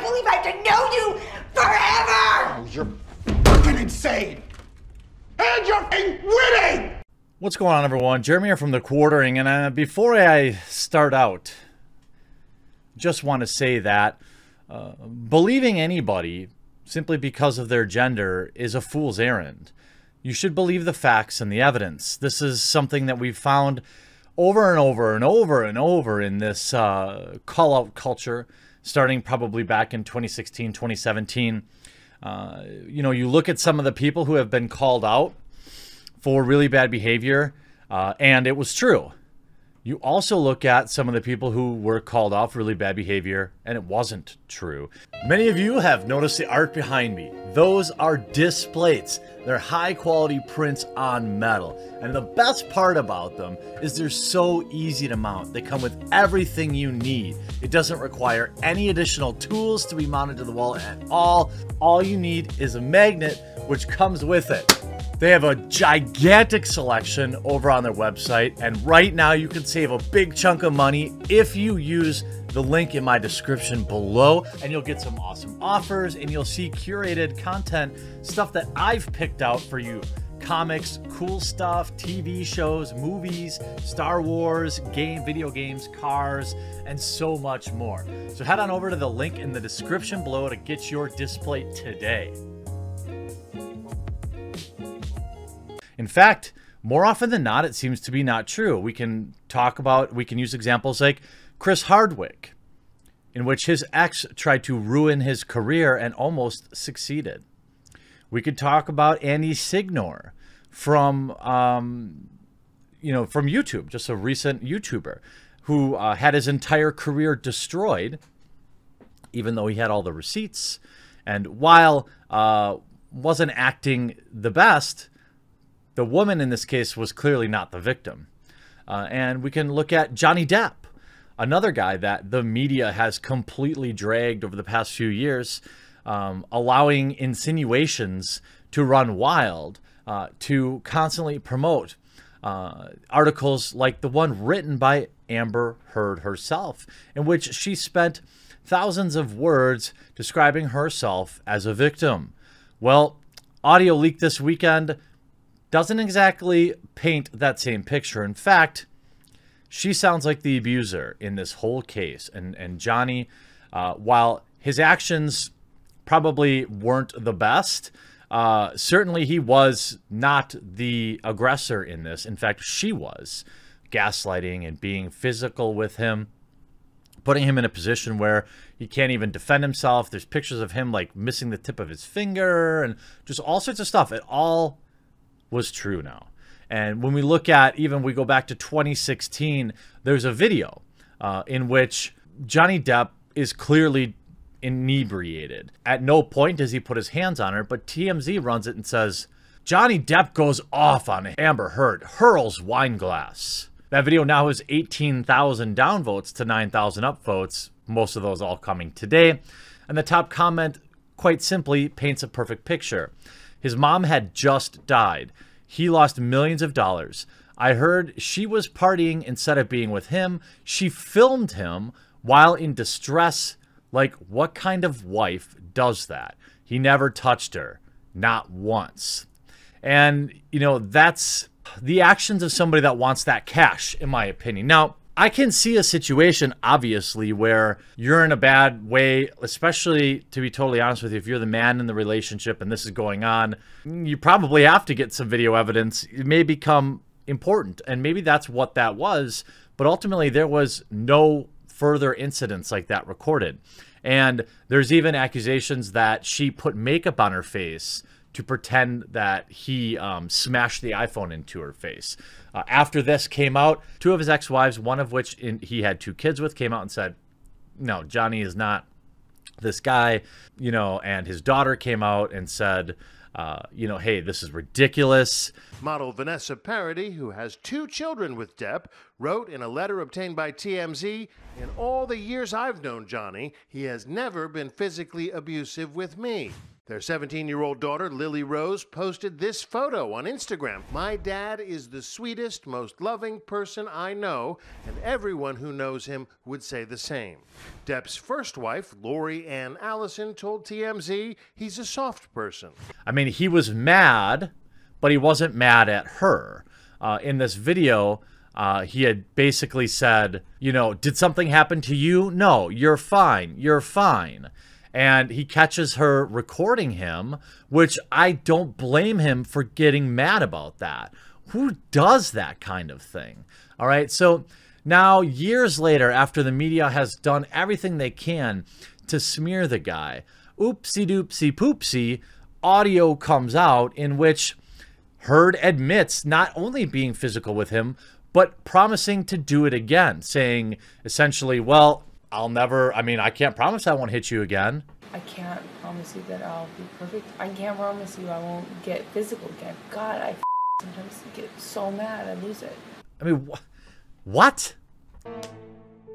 believe I have to know you forever! Oh, you're fucking insane! And you're fucking winning! What's going on, everyone? Jeremy here from The Quartering, and before I start out, just want to say that believing anybody simply because of their gender is a fool's errand. You should believe the facts and the evidence. This is something that we've found over and over and over and over in this call-out culture, starting probably back in 2016, 2017. You look at some of the people who have been called out for really bad behavior, and it was true. You also look at some of the people who were called out for really bad behavior, and it wasn't true. Many of you have noticed the art behind me. Those are disc plates. They're high-quality prints on metal. And the best part about them is they're so easy to mount. They come with everything you need. It doesn't require any additional tools to be mounted to the wall at all. All you need is a magnet, which comes with it. They have a gigantic selection over on their website, and right now you can save a big chunk of money if you use the link in my description below, and you'll get some awesome offers, and you'll see curated content, stuff that I've picked out for you. Comics, cool stuff, TV shows, movies, Star Wars, video games, cars, and so much more. So head on over to the link in the description below to get your disc plate today. In fact, more often than not, it seems to be not true. We can use examples like Chris Hardwick, in which his ex tried to ruin his career and almost succeeded. We could talk about Andy Signor from YouTube, just a recent YouTuber who had his entire career destroyed, even though he had all the receipts. And while wasn't acting the best, the woman in this case was clearly not the victim. And we can look at Johnny Depp, another guy that the media has completely dragged over the past few years, allowing insinuations to run wild, to constantly promote articles like the one written by Amber Heard herself, in which she spent thousands of words describing herself as a victim. Well, audio leaked this weekend doesn't exactly paint that same picture. In fact, she sounds like the abuser in this whole case. And Johnny, while his actions probably weren't the best, certainly he was not the aggressor in this. In fact, she was gaslighting and being physical with him, putting him in a position where he can't even defend himself. There's pictures of him like missing the tip of his finger and just all sorts of stuff. It all was true now. And when we look at, we go back to 2016, there's a video in which Johnny Depp is clearly inebriated. At no point does he put his hands on her, but TMZ runs it and says, Johnny Depp goes off on Amber Heard, hurls wine glass. That video now has 18,000 downvotes to 9,000 upvotes, most of those all coming today. And the top comment, quite simply, paints a perfect picture. His mom had just died. He lost millions of dollars. I heard she was partying instead of being with him. She filmed him while in distress. Like, what kind of wife does that? He never touched her. Not once. And, that's the actions of somebody that wants that cash, in my opinion. Now, I can see a situation, obviously, where you're in a bad way, especially, to be totally honest with you, if you're the man in the relationship and this is going on, you probably have to get some video evidence. It may become important, and maybe that's what that was, but ultimately there was no further incidents like that recorded. And there's even accusations that she put makeup on her face to pretend that he smashed the iPhone into her face. After this came out, two of his ex-wives, one of which he had 2 kids with, came out and said, no, Johnny is not this guy, and his daughter came out and said, hey, this is ridiculous. Model Vanessa Paradis, who has 2 children with Depp, wrote in a letter obtained by TMZ, in all the years I've known Johnny, he has never been physically abusive with me. Their 17-year-old daughter, Lily Rose, posted this photo on Instagram. "My dad is the sweetest, most loving person I know, and everyone who knows him would say the same." Depp's first wife, Lori Ann Allison, told TMZ he's a soft person. I mean, he was mad, but he wasn't mad at her. In this video, he had basically said, you know, did something happen to you? No, you're fine. You're fine. And he catches her recording him, which I don't blame him for getting mad about that. Who does that kind of thing? All right. So now, years later, after the media has done everything they can to smear the guy, oopsie doopsie poopsie, audio comes out in which Heard admits not only being physical with him, but promising to do it again, saying essentially, well, I can't promise I won't hit you again. I can't promise you that I'll be perfect. I can't promise you I won't get physical again. God, I sometimes get so mad I lose it. I mean, what?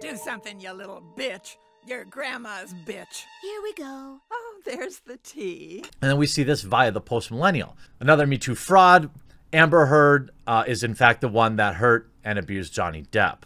Do something, you little bitch. Your grandma's bitch. Here we go. Oh, there's the tea. And then we see this via the post-millennial. Another Me Too fraud. Amber Heard is in fact the one that hurt and abused Johnny Depp.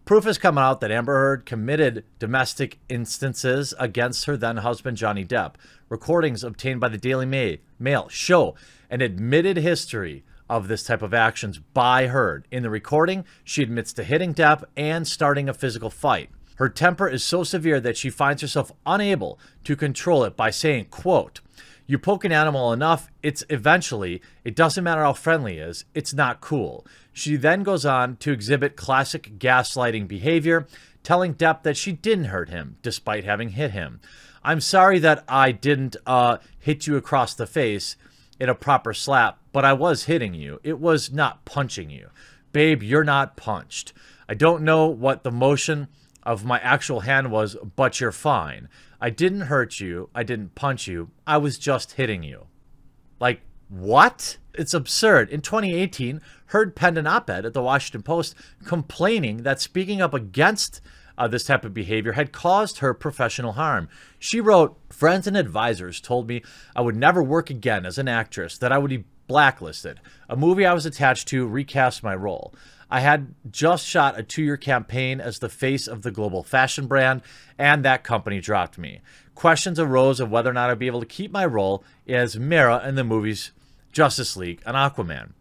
Proof has come out that Amber Heard committed domestic instances against her then-husband Johnny Depp. Recordings obtained by the Daily Mail show an admitted history of this type of actions by Heard. In the recording, she admits to hitting Depp and starting a physical fight. Her temper is so severe that she finds herself unable to control it by saying, quote, "You poke an animal enough, it doesn't matter how friendly it is, it's not cool." She then goes on to exhibit classic gaslighting behavior, telling Depp that she didn't hurt him, despite having hit him. "I'm sorry that I didn't hit you across the face in a proper slap, but I was hitting you. It was not punching you. Babe, you're not punched. I don't know what the motion of my actual hand was, but you're fine. I didn't hurt you. I didn't punch you. I was just hitting you." Like, what? It's absurd. In 2018, Heard penned an op-ed at the Washington Post complaining that speaking up against this type of behavior had caused her professional harm. She wrote, "Friends and advisors told me I would never work again as an actress, that I would be blacklisted. A movie I was attached to recast my role. I had just shot a 2-year campaign as the face of the global fashion brand, and that company dropped me. Questions arose of whether or not I'd be able to keep my role as Mera in the movies Justice League and Aquaman."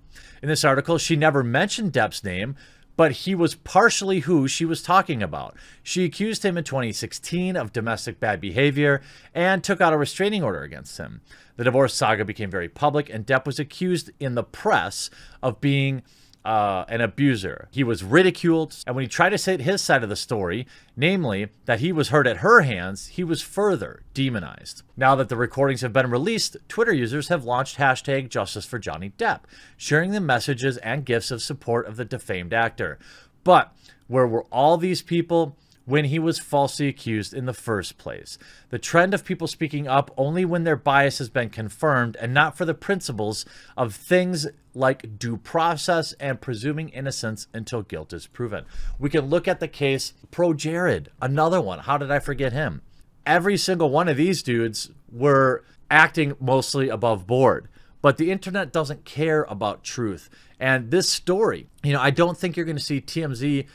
In this article, she never mentioned Depp's name, but he was partially who she was talking about. She accused him in 2016 of domestic bad behavior and took out a restraining order against him. The divorce saga became very public, and Depp was accused in the press of being an abuser. He was ridiculed, and when he tried to say his side of the story, namely that he was hurt at her hands, he was further demonized. Now that the recordings have been released, Twitter users have launched hashtag Justice for Johnny Depp, sharing the messages and gifts of support of the defamed actor. But where were all these people when he was falsely accused in the first place? The trend of people speaking up only when their bias has been confirmed, and not for the principles of things like due process and presuming innocence until guilt is proven. We can look at the case Pro Jared, another one. How did I forget him? Every single one of these dudes were acting mostly above board, but the internet doesn't care about truth. And this story, I don't think you're going to see TMZ,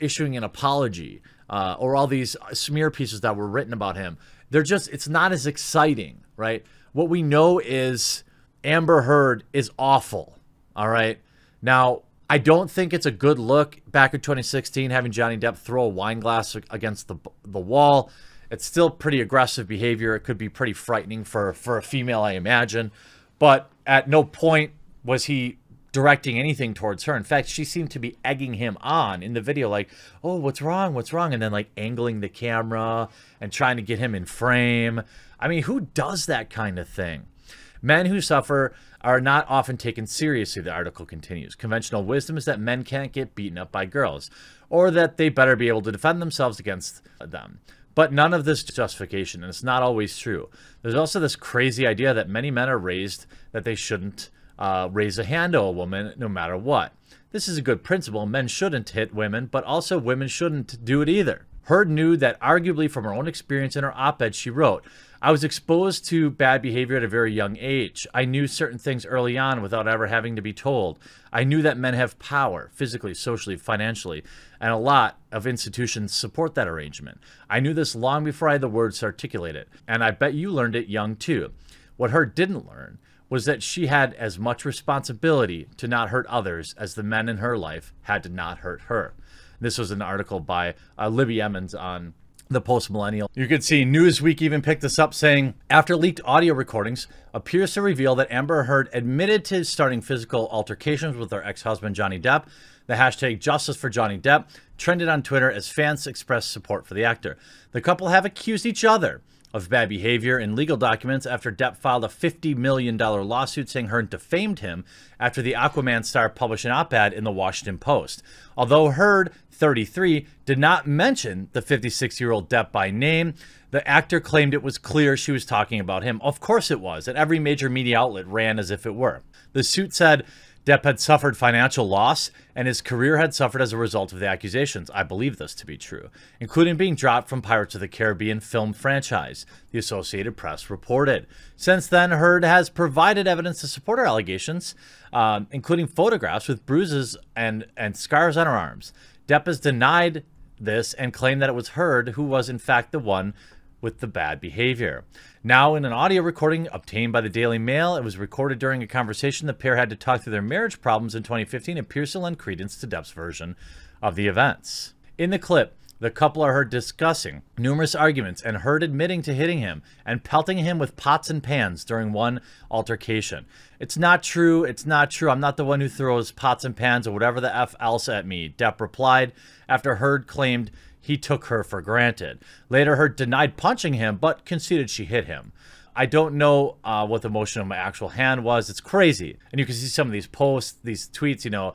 issuing an apology or all these smear pieces that were written about him. It's not as exciting, right? What we know is Amber Heard is awful, all right? Now, I don't think it's a good look back in 2016 having Johnny Depp throw a wine glass against the wall. It's still pretty aggressive behavior. It could be pretty frightening for a female, I imagine. But at no point was he directing anything towards her. In fact, she seemed to be egging him on in the video, like, "Oh, what's wrong? What's wrong?" And then like angling the camera and trying to get him in frame. I mean, who does that kind of thing? Men who suffer are not often taken seriously, the article continues. Conventional wisdom is that men can't get beaten up by girls, or that they better be able to defend themselves against them. But none of this is justification, and it's not always true. There's also this crazy idea that many men are raised that they shouldn't raise a hand to a woman no matter what. This is a good principle. Men shouldn't hit women, but also women shouldn't do it either. Heard knew that arguably from her own experience. In her op-ed, she wrote, I was exposed to bad behavior at a very young age. I knew certain things early on without ever having to be told. I knew that men have power, physically, socially, financially, and a lot of institutions support that arrangement. I knew this long before I had the words to articulate it, and I bet you learned it young too. What Heard didn't learn was that she had as much responsibility to not hurt others as the men in her life had to not hurt her. This was an article by Libby Emmons on the Post-Millennial. You could see Newsweek even picked this up, saying, after leaked audio recordings appears to reveal that Amber Heard admitted to starting physical altercations with her ex-husband Johnny Depp. The hashtag Justice for Johnny Depp trended on Twitter as fans expressed support for the actor. The couple have accused each other of bad behavior in legal documents after Depp filed a $50 million lawsuit saying Heard defamed him after the Aquaman star published an op-ed in the Washington Post. Although Heard, 33, did not mention the 56-year-old Depp by name, the actor claimed it was clear she was talking about him. Of course it was, and every major media outlet ran as if it were. The suit said Depp had suffered financial loss and his career had suffered as a result of the accusations. I believe this to be true, including being dropped from Pirates of the Caribbean film franchise, the Associated Press reported. Since then, Heard has provided evidence to support her allegations, including photographs with bruises and scars on her arms. Depp has denied this and claimed that it was Heard who was in fact the one with the bad behavior. Now, in an audio recording obtained by the Daily Mail, it was recorded during a conversation the pair had to talk through their marriage problems in 2015. It appears to lend credence to Depp's version of the events. In the clip, the couple are heard discussing numerous arguments and Heard admitting to hitting him and pelting him with pots and pans during one altercation. It's not true. It's not true. I'm not the one who throws pots and pans or whatever the F else at me, Depp replied after Heard claimed he took her for granted. Later, Heard denied punching him, but conceded she hit him. I don't know what the motion of my actual hand was. It's crazy. And you can see some of these posts, these tweets, you know,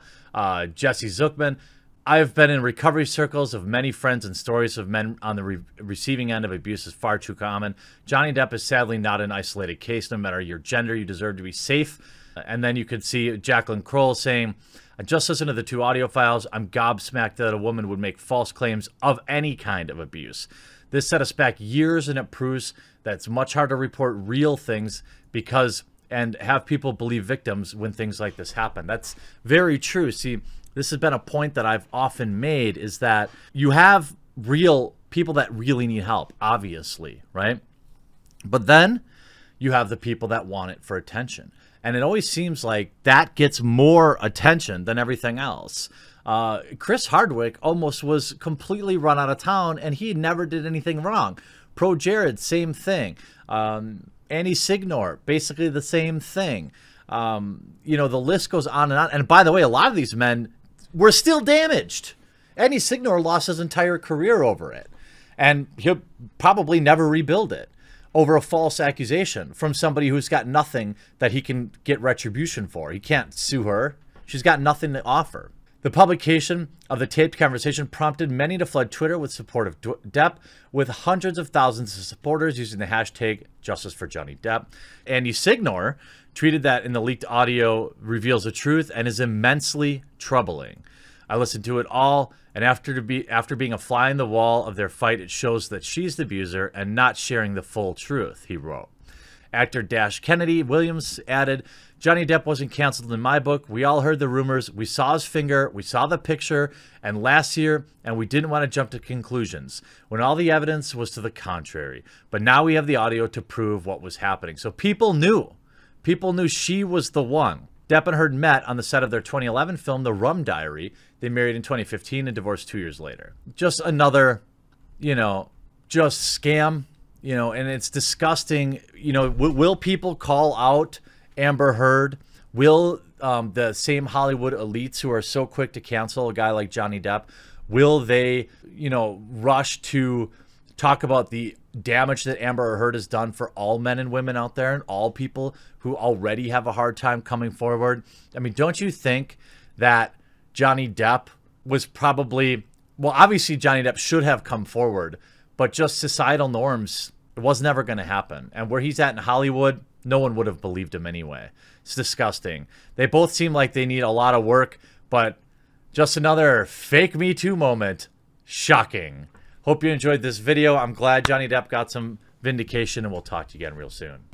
Jesse Zuckman. I've been in recovery circles of many friends, and stories of men on the receiving end of abuse is far too common. Johnny Depp is sadly not an isolated case. No matter your gender, you deserve to be safe. And then you could see Jacqueline Kroll saying, I just listened to the 2 audio files. I'm gobsmacked that a woman would make false claims of any kind of abuse. This set us back years, and it proves that it's much harder to report real things and have people believe victims when things like this happen. That's very true. See, this has been a point that I've often made, is that you have real people that really need help, obviously, right? But then you have the people that want it for attention. And it always seems like that gets more attention than everything else. Chris Hardwick almost was completely run out of town, and he never did anything wrong. Pro Jared, same thing. Annie Signor, basically the same thing. You know, the list goes on and on. And by the way, a lot of these men were still damaged. Annie Signor lost his entire career over it. And he'll probably never rebuild it over a false accusation from somebody who's got nothing that he can get retribution for. He can't sue her. She's got nothing to offer. The publication of the taped conversation prompted many to flood Twitter with support of Depp, with hundreds of thousands of supporters using the hashtag Justice for Johnny Depp. Andy Signor tweeted that in the leaked audio reveals the truth and is immensely troubling. I listened to it all, and after being a fly in the wall of their fight, it shows that she's the abuser and not sharing the full truth, he wrote. Actor Dash Kennedy Williams added, Johnny Depp wasn't canceled in my book. We all heard the rumors. We saw his finger. We saw the picture. And last year, and we didn't want to jump to conclusions when all the evidence was to the contrary. But now we have the audio to prove what was happening. So people knew. People knew she was the one. Depp and Heard met on the set of their 2011 film, The Rum Diary. They married in 2015 and divorced 2 years later. Just another, you know, just scam, you know, and it's disgusting. You know, will people call out Amber Heard? Will the same Hollywood elites who are so quick to cancel a guy like Johnny Depp, will they, you know, rush to talk about the damage that Amber Heard has done for all men and women out there and all people who already have a hard time coming forward? I mean, don't you think that Johnny Depp was probably, well, obviously Johnny Depp should have come forward, but just societal norms, it was never going to happen. And where he's at in Hollywood, no one would have believed him anyway. It's disgusting. They both seem like they need a lot of work, but just another fake Me Too moment. Shocking. Hope Hope you enjoyed this video. I'm glad Johnny Depp got some vindication, and we'll talk to you again real soon.